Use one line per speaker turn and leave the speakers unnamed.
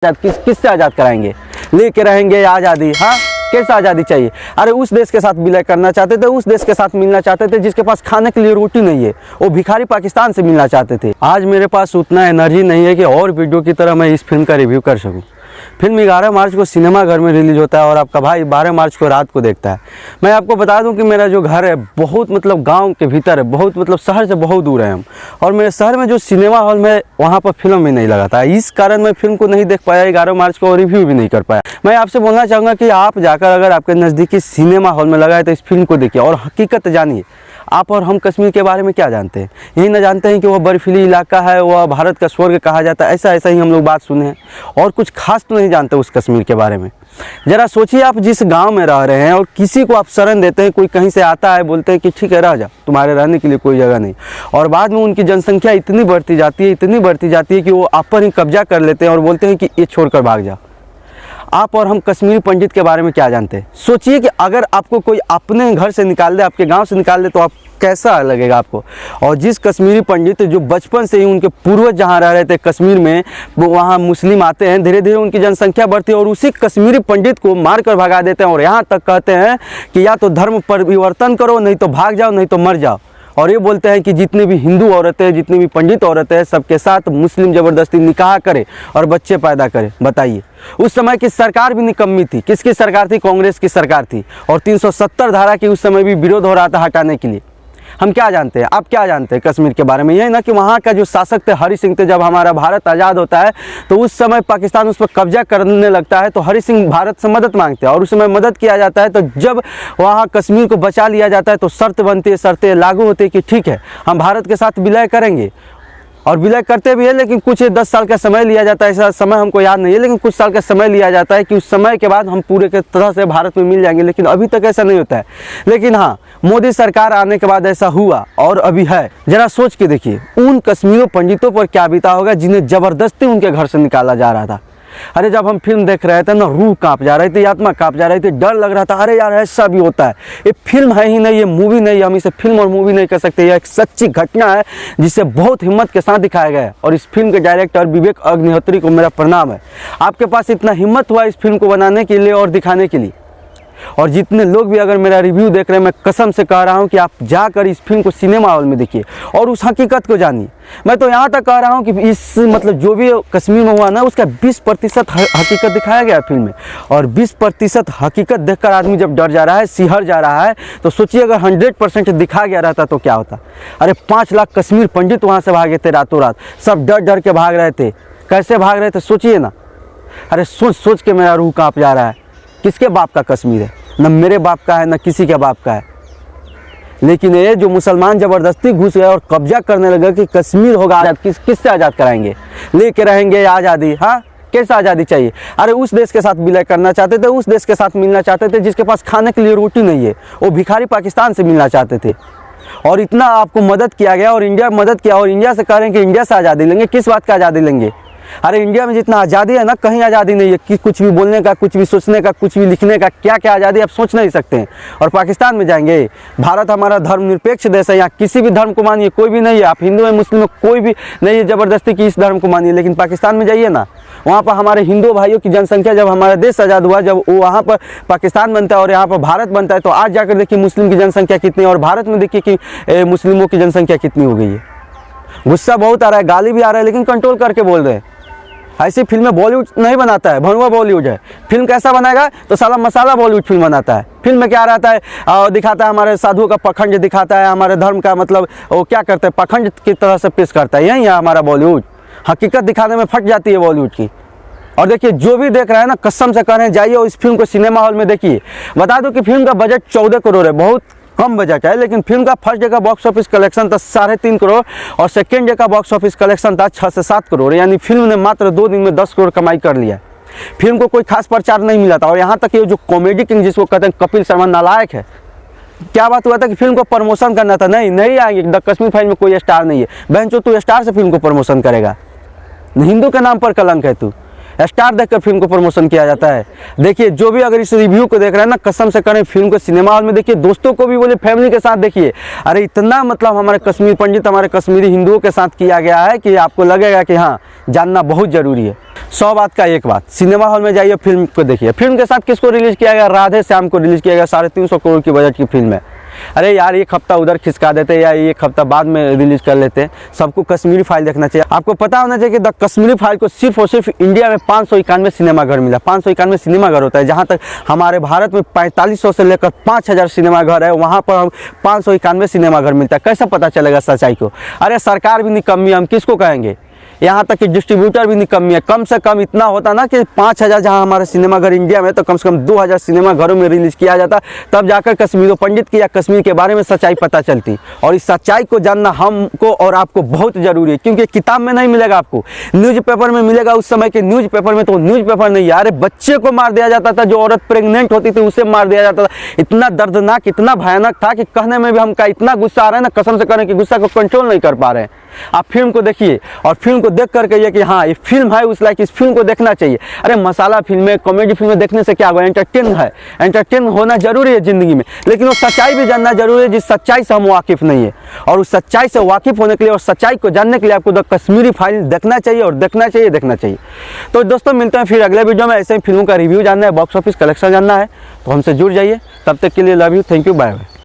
किससे आज़ाद कराएंगे? लेके रहेंगे आज़ादी। हाँ, कैसे आज़ादी चाहिए? अरे उस देश के साथ विलय करना चाहते थे, उस देश के साथ मिलना चाहते थे जिसके पास खाने के लिए रोटी नहीं है। वो भिखारी पाकिस्तान से मिलना चाहते थे। आज मेरे पास उतना एनर्जी नहीं है कि और वीडियो की तरह मैं इस फिल्म का रिव्यू कर सकूं। फिल्म 11 मार्च को सिनेमा घर में रिलीज़ होता है और आपका भाई 12 मार्च को रात को देखता है। मैं आपको बता दूं कि मेरा जो घर है बहुत गांव के भीतर है, बहुत शहर से बहुत दूर है हम। और मेरे शहर में जो सिनेमा हॉल में वहाँ पर फिल्म भी नहीं लगा था। इस कारण मैं फिल्म को नहीं देख पाया 11 मार्च को और रिव्यू भी नहीं कर पाया। मैं आपसे बोलना चाहूँगा कि आप जाकर अगर आपके नज़दीकी सिनेमा हॉल में लगा है तो इस फिल्म को देखिए और हकीकत जानिए। आप और हम कश्मीर के बारे में क्या जानते हैं? यही ना जानते हैं कि वह बर्फीली इलाका है, वह भारत का स्वर्ग कहा जाता है। ऐसा ही हम लोग बात सुने हैं और कुछ खास तो नहीं जानते उस कश्मीर के बारे में। ज़रा सोचिए, आप जिस गांव में रह रहे हैं और किसी को आप शरण देते हैं, कोई कहीं से आता है, बोलते हैं कि ठीक है रह जा, तुम्हारे रहने के लिए कोई जगह नहीं, और बाद में उनकी जनसंख्या इतनी बढ़ती जाती है कि वो आप पर ही कब्जा कर लेते हैं और बोलते हैं कि ये छोड़कर भाग जा। आप और हम कश्मीरी पंडित के बारे में क्या जानते हैं? सोचिए कि अगर आपको कोई अपने घर से निकाल दे, आपके गांव से निकाल दे, तो आप कैसा लगेगा आपको? और जिस कश्मीरी पंडित जो बचपन से ही उनके पूर्वज जहाँ रह रहे थे कश्मीर में, वो वहाँ मुस्लिम आते हैं, धीरे धीरे उनकी जनसंख्या बढ़ती है और उसी कश्मीरी पंडित को मार कर भगा देते हैं और यहाँ तक कहते हैं कि या तो धर्म परिवर्तन करो, नहीं तो भाग जाओ, नहीं तो मर जाओ। और ये बोलते हैं कि जितने भी हिंदू औरतें, जितनी भी पंडित औरतें हैं, सबके साथ मुस्लिम ज़बरदस्ती निकाह करे और बच्चे पैदा करे। बताइए, उस समय की सरकार भी निकम्मी थी। किसकी सरकार थी? कांग्रेस की सरकार थी। और 370 धारा की उस समय भी विरोध हो रहा था हटाने के लिए। हम क्या जानते हैं? आप क्या जानते हैं कश्मीर के बारे में? यही ना कि वहाँ का जो शासक थे हरि सिंह थे। जब हमारा भारत आज़ाद होता है तो उस समय पाकिस्तान उस पर कब्जा करने लगता है तो हरि सिंह भारत से मदद मांगते हैं और उस समय मदद किया जाता है। तो जब वहाँ कश्मीर को बचा लिया जाता है तो शर्त बनती है, शर्तें लागू होती है कि ठीक है हम भारत के साथ विलय करेंगे। और विलय करते भी है, लेकिन कुछ 10 साल का समय लिया जाता है। ऐसा समय हमको याद नहीं है, लेकिन कुछ साल का समय लिया जाता है कि उस समय के बाद हम पूरे के तरह से भारत में मिल जाएंगे। लेकिन अभी तक ऐसा नहीं होता है। लेकिन हाँ, मोदी सरकार आने के बाद ऐसा हुआ और अभी है। जरा सोच के देखिए उन कश्मीरी पंडितों पर क्या बीता होगा जिन्हें ज़बरदस्ती उनके घर से निकाला जा रहा था। अरे जब हम फिल्म देख रहे थे ना, रूह कांप जा रही थी, आत्मा कांप जा रही थी, डर लग रहा था। अरे यार ऐसा भी होता है? ये फिल्म है ही नहीं, ये मूवी नहीं, हम इसे फिल्म और मूवी नहीं कह सकते। यह एक सच्ची घटना है जिसे बहुत हिम्मत के साथ दिखाया गया है। और इस फिल्म के डायरेक्टर विवेक अग्निहोत्री को मेरा प्रणाम है। आपके पास इतना हिम्मत हुआ इस फिल्म को बनाने के लिए और दिखाने के लिए। और जितने लोग भी अगर मेरा रिव्यू देख रहे हैं, मैं कसम से कह रहा हूं कि आप जाकर इस फिल्म को सिनेमा हॉल में देखिए और उस हकीकत को जानिए। मैं तो यहाँ तक कह रहा हूं कि इस जो भी कश्मीर में हुआ ना, उसका 20% हकीकत दिखाया गया फिल्म में। और 20% हकीकत देखकर आदमी जब डर जा रहा है, सिहर जा रहा है, तो सोचिए अगर 100% दिखा गया रहता तो क्या होता। अरे 5 लाख कश्मीर पंडित वहाँ से भागे थे रातों रात। सब डर डर के भाग रहे थे। कैसे भाग रहे थे सोचिए ना। अरे सोच के मेरा रूह काँप जा रहा है। किसके बाप का कश्मीर है? न मेरे बाप का है, न किसी के बाप का है। लेकिन ये जो मुसलमान ज़बरदस्ती घुस गए और कब्जा करने लगे कि कश्मीर होगा आज़ाद, किससे आज़ाद कराएंगे? लेके रहेंगे आज़ादी। हाँ, कैसे आज़ादी चाहिए? अरे उस देश के साथ विलय करना चाहते थे, उस देश के साथ मिलना चाहते थे जिसके पास खाने के लिए रोटी नहीं है। वो भिखारी पाकिस्तान से मिलना चाहते थे। और इतना आपको मदद किया गया और इंडिया मदद किया और इंडिया से कह रहे हैं कि इंडिया से आज़ादी लेंगे। किस बात का आज़ादी लेंगे? अरे इंडिया में जितना आज़ादी है ना, कहीं आज़ादी नहीं है कि कुछ भी बोलने का, कुछ भी सोचने का, कुछ भी लिखने का। क्या क्या आज़ादी आप सोच नहीं सकते हैं। और पाकिस्तान में जाएंगे? भारत हमारा धर्मनिरपेक्ष देश है, यहाँ किसी भी धर्म को मानिए, कोई भी नहीं है। आप हिंदू है, मुस्लिम है, कोई भी नहीं है ज़बरदस्ती कि इस धर्म को मानिए। लेकिन पाकिस्तान में जाइए ना, वहाँ पर हमारे हिंदू भाइयों की जनसंख्या, जब हमारा देश आज़ाद हुआ, जब वो वहाँ पर पाकिस्तान बनता है और यहाँ पर भारत बनता है, तो आज जाकर देखिए मुस्लिम की जनसंख्या कितनी है और भारत में देखिए कि मुस्लिमों की जनसंख्या कितनी हो गई है। गुस्सा बहुत आ रहा है, गाली भी आ रहा है, लेकिन कंट्रोल करके बोल रहे हैं। ऐसी फिल्में बॉलीवुड नहीं बनाता है, भनुआ बॉलीवुड है। फिल्म कैसा बनाएगा? तो साला मसाला बॉलीवुड फिल्म बनाता है। फिल्म में क्या रहता है? दिखाता है हमारे साधुओं का पखंड, दिखाता है हमारे धर्म का, मतलब वो क्या करते हैं, पखंड की तरह से पेश करता है। यही है हमारा बॉलीवुड। हकीकत दिखाने में फट जाती है बॉलीवुड की। और देखिए जो भी देख रहा है ना, कसम से कह रहे हैं जाइए और इस फिल्म को सिनेमा हॉल में देखिए। बता दूं कि फिल्म का बजट 14 करोड़ है, बहुत कम बजट है। लेकिन फिल्म का फर्स्ट डे का बॉक्स ऑफिस कलेक्शन था 3.5 करोड़ और सेकेंड डे का बॉक्स ऑफिस कलेक्शन था 6 से 7 करोड़। यानी फिल्म ने मात्र 2 दिन में 10 करोड़ कमाई कर लिया। फिल्म को कोई खास प्रचार नहीं मिला था। और यहाँ तक ये जो कॉमेडी किंग जिसको कहते हैं कपिल शर्मा नालायक है, क्या बात हुआ था कि फिल्म को प्रमोशन करना था, नहीं आएंगे। द कश्मीर फाइल में कोई स्टार नहीं है। बहन चो तू स्टार से फिल्म को प्रमोशन करेगा? हिंदू के नाम पर कलंक है तू। स्टार देखकर फिल्म को प्रमोशन किया जाता है। देखिए जो भी अगर इस रिव्यू को देख रहे हैं ना, कसम से करें फिल्म को सिनेमा हॉल में देखिए, दोस्तों को भी बोले, फैमिली के साथ देखिए। अरे इतना मतलब हमारे कश्मीर पंडित, हमारे कश्मीरी हिंदुओं के साथ किया गया है कि आपको लगेगा कि हाँ जानना बहुत ज़रूरी है। 100 बात का एक बात, सिनेमा हॉल में जाइए, फिल्म को देखिए। फिल्म के साथ किसको रिलीज़ किया गया? राधे श्याम को रिलीज़ किया गया। 350 करोड़ की बजट की फिल्म है। अरे यार एक हफ्ता उधर खिसका देते या एक हफ्ता बाद में रिलीज कर लेते। सबको कश्मीरी फाइल देखना चाहिए। आपको पता होना चाहिए कि द कश्मीरी फाइल को सिर्फ और सिर्फ इंडिया में 591 सिनेमा घर मिला। 591 सिनेमा घर होता है। जहाँ तक हमारे भारत में 4500 से लेकर 5000 सिनेमा घर है, वहाँ पर हम 591 सिनेमा घर मिलता है। कैसे पता चलेगा सच्चाई को? अरे सरकार भी निकम्मी, हम किसको कहेंगे? यहाँ तक कि डिस्ट्रीब्यूटर भी निकम्मी है। कम से कम इतना होता ना कि 5000 जहाँ हमारे सिनेमा घर इंडिया में, तो कम से कम 2000 सिनेमा घरों में रिलीज किया जाता, तब जाकर कश्मीर पंडित की या कश्मीर के बारे में सच्चाई पता चलती। और इस सच्चाई को जानना हमको और आपको बहुत ज़रूरी है, क्योंकि किताब में नहीं मिलेगा आपको, न्यूज़पेपर में मिलेगा। उस समय के न्यूज़पेपर में तो न्यूज़पेपर नहीं है। अरे बच्चे को मार दिया जाता था, जो औरत प्रेग्नेंट होती थी उसे मार दिया जाता था। इतना दर्दनाक, इतना भयानक था कि कहने में भी हमका इतना गुस्सा आ रहा है ना, कसम से करें कि गुस्सा को कंट्रोल नहीं कर पा रहे हैं। आप फिल्म को देखिए और फिल्म को देख कर कहिए कि हाँ ये फिल्म है उस लायक, इस फिल्म को देखना चाहिए। अरे मसाला फिल्में, कॉमेडी फिल्में देखने से क्या होगा? एंटरटेन है, एंटरटेन होना जरूरी है ज़िंदगी में, लेकिन वो सच्चाई भी जानना जरूरी है, जिस सच्चाई से हम वाकिफ़ नहीं है। और उस सच्चाई से वाकिफ़ होने के लिए और सच्चाई को जानने के लिए आपको द कश्मीरी फाइल देखना चाहिए और देखना चाहिए। तो दोस्तों मिलते हैं फिर अगले वीडियो में। ऐसे ही फिल्मों का रिव्यू जानना है, बॉक्स ऑफिस कलेक्शन जानना है तो हमसे जुड़ जाइए। तब तक के लिए love you, thank you, bye bye.